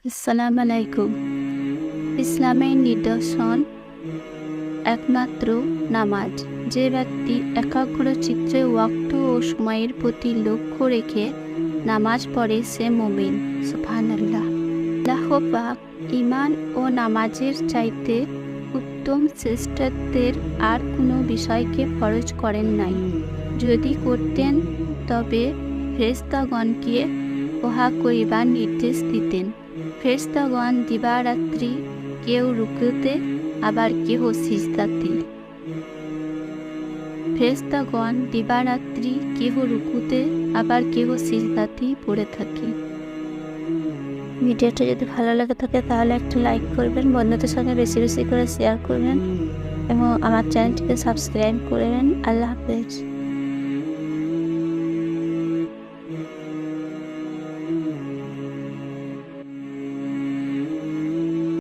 আসসালামু আলাইকুম। ইসলামের নিদর্শন একমাত্র নামাজ। যে ব্যক্তি একাগ্র চিত্তে ওয়াক্ত ও সময়ের প্রতি লক্ষ্য রেখে নামাজ পড়ে সে মুমিন। সুবহানাল্লাহ। আল্লাহ পাক ঈমান ও নামাজের চাইতে উত্তম শ্রেষ্ঠত্বের আর কোনো বিষয়কে ফরজ করেন নাই। যদি করতেন তবে ফেরেশতাগণকে উহা করিবার নির্দেশ দিতেন। ফেরেশতাগণ দিবারাত্রি কেউ রুকুতে আবার কেহ সিজদাতে। ফেরেশতাগণ দিবারাত্রি কেহ রুকুতে আবার কেহ সিজদাতেই পড়ে থাকে। ভিডিওটা যদি ভালো লাগে থাকে তাহলে একটা লাইক করবেন, বন্ধুদের সঙ্গে বেশি বেশি করে শেয়ার করবেন এবং আমার চ্যানেলটিকে সাবস্ক্রাইব করবেন। আল্লাহ হাফেজ।